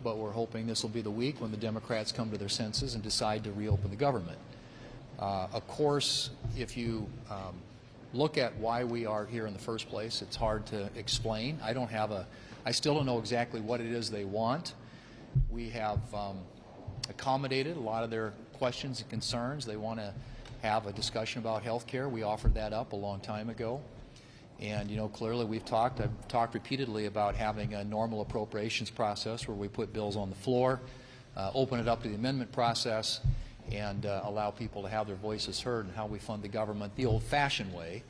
but we're hoping this will be the week when the Democrats come to their senses and decide to reopen the government. Of course, if you look at why we are here in the first place, it's hard to explain. I still don't know exactly what it is they want. We have accommodated a lot of their questions and concerns. They want to have a discussion about health care. We offered that up a long time ago. And, clearly I've talked repeatedly about having a normal appropriations process where we put bills on the floor, open it up to the amendment process, and allow people to have their voices heard in how we fund the government the old-fashioned way.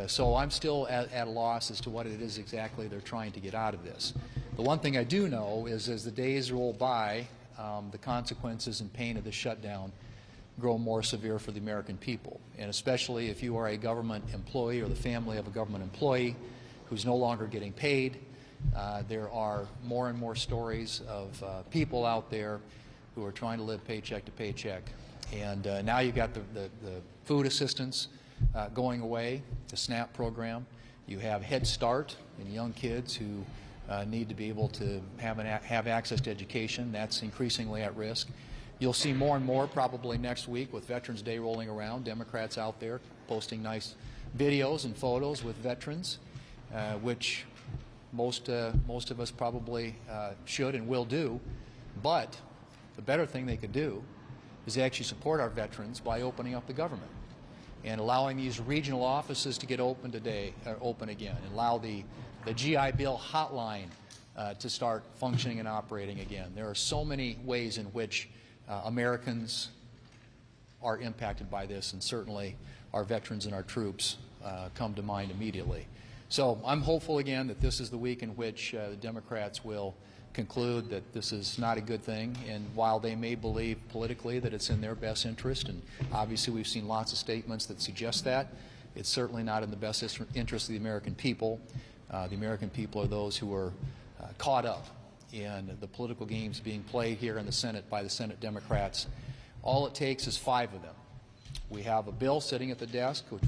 So I'm still at a loss as to what it is exactly they're trying to get out of this. The one thing I do know is as the days roll by, the consequences and pain of the shutdown grow more severe for the American people, and especially if you are a government employee or the family of a government employee who's no longer getting paid. There are more and more stories of people out there who are trying to live paycheck to paycheck, and now you've got the food assistance going away, the SNAP program. You have Head Start and young kids who need to be able to have access to education. That's increasingly at risk. You'll see more and more probably next week with Veterans Day rolling around, Democrats out there posting nice videos and photos with veterans, which most of us probably should and will do. But the better thing they could do is actually support our veterans by opening up the government and allowing these regional offices to get open today, open again, and allow the GI Bill hotline to start functioning and operating again. There are so many ways in which Americans are impacted by this, and certainly our veterans and our troops come to mind immediately. So I'm hopeful again that this is the week in which the Democrats will conclude that this is not a good thing, and while they may believe politically that it's in their best interest, and obviously we've seen lots of statements that suggest that, it's certainly not in the best interest of the American people. The American people are those who are caught up in the political games being played here in the Senate by the Senate Democrats. All it takes is 5 of them. We have a bill sitting at the desk, which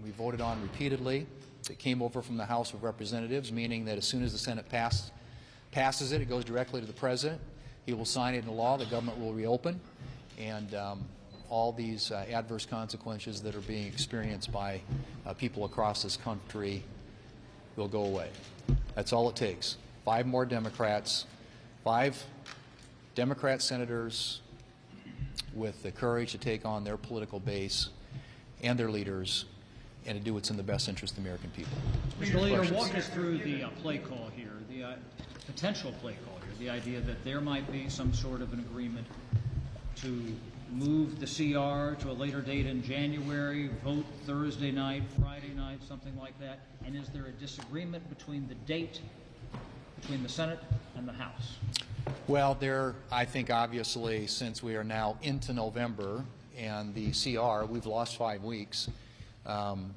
we voted on repeatedly. It came over from the House of Representatives, meaning that as soon as the Senate passes it, it goes directly to the President. He will sign it into law. The government will reopen. And all these adverse consequences that are being experienced by people across this country will go away. That's all it takes. 5 more Democrats, 5 Democrat senators with the courage to take on their political base and their leaders and to do what's in the best interest of the American people. Mr. Leader, walk us through the play call here, the potential play call here, the idea that there might be some sort of an agreement to move the CR to a later date in January, vote Thursday night, Friday night, something like that. And is there a disagreement between the date between the Senate and the House? Well, I think obviously since we are now into November and the CR, we've lost 5 weeks.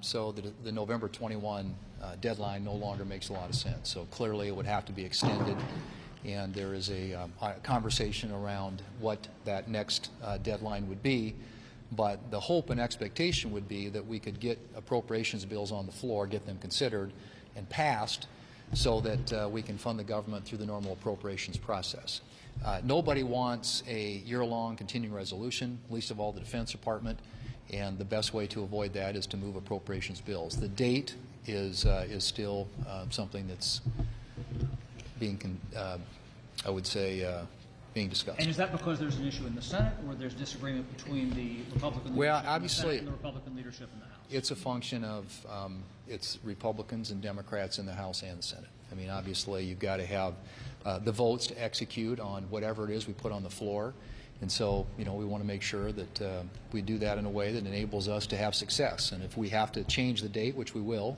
So the November 21 deadline no longer makes a lot of sense. So clearly it would have to be extended, and there is a conversation around what that next deadline would be. But the hope and expectation would be that we could get appropriations bills on the floor, get them considered and passed, so that we can fund the government through the normal appropriations process. Nobody wants a year-long continuing resolution, least of all the Defense Department, and the best way to avoid that is to move appropriations bills. The date is still something that's being, I would say, being discussed. And is that because there's an issue in the Senate, or there's disagreement between the Republican leadership in the Senate and the Republican leadership in the House? It's a function of it's Republicans and Democrats in the House and the Senate. I mean, obviously, you've got to have the votes to execute on whatever it is we put on the floor. And so, we want to make sure that we do that in a way that enables us to have success. And if we have to change the date, which we will,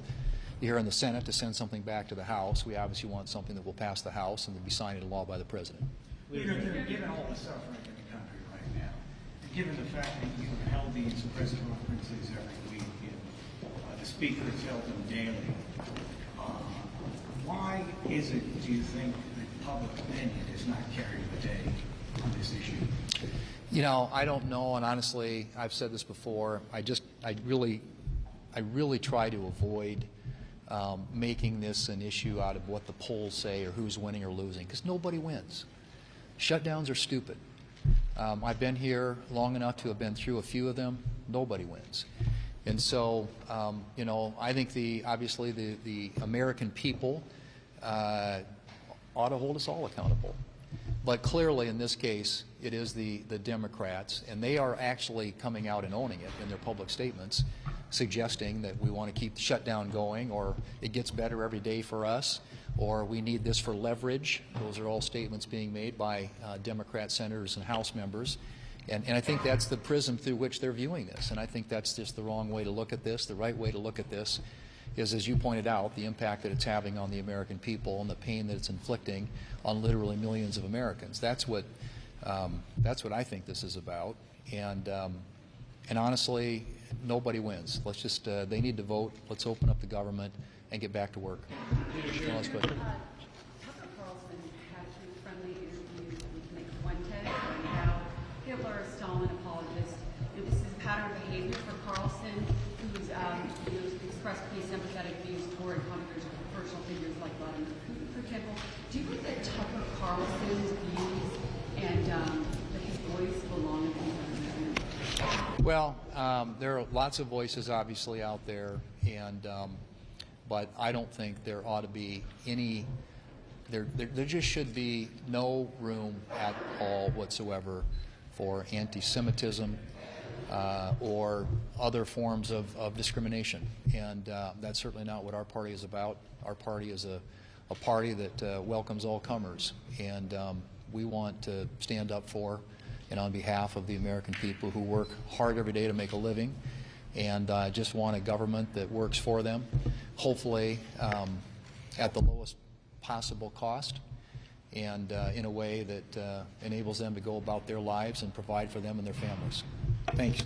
here in the Senate to send something back to the House, we obviously want something that will pass the House and will be signed into law by the President. Given all the suffering in the country right now, and given the fact that you've held these press conferences every week and the Speaker has held them daily, why is it, do you think, that public opinion is not carrying the day on this issue? I don't know, and honestly, I've said this before. I really try to avoid making this an issue out of what the polls say or who's winning or losing, because nobody wins. Shutdowns are stupid. I've been here long enough to have been through a few of them. Nobody wins. And so, you know, I think obviously the American people ought to hold us all accountable. But clearly, in this case, it is the Democrats, and they are actually coming out and owning it in their public statements, suggesting that we want to keep the shutdown going, or it gets better every day for us, or we need this for leverage. Those are all statements being made by Democrat senators and House members. And I think that's the prism through which they're viewing this. And I think that's just the wrong way to look at this. The right way to look at this is, as you pointed out, the impact that it's having on the American people and the pain that it's inflicting on literally millions of Americans. That's what I think this is about. And honestly, nobody wins. Let's just, they need to vote. Let's open up the government and get back to work. Well, let's go ahead. Tucker Carlson had two friendly interviews with Nick Fuentes and how Hitler, a Stalin apologist. And this is pattern behavior for Carlson, who's expressed pretty sympathetic views toward controversial figures like Vladimir Putin, for example. Do you think that Tucker Carlson's views and that his voice belong in the government? Well, there are lots of voices obviously out there, and but I don't think there ought to be any. There just should be no room at all whatsoever for anti-Semitism or other forms of discrimination, and that's certainly not what our party is about. Our party is a party that welcomes all comers, and we want to stand up for and on behalf of the American people who work hard every day to make a living, and just want a government that works for them, hopefully at the lowest possible cost, and in a way that enables them to go about their lives and provide for them and their families. Thanks.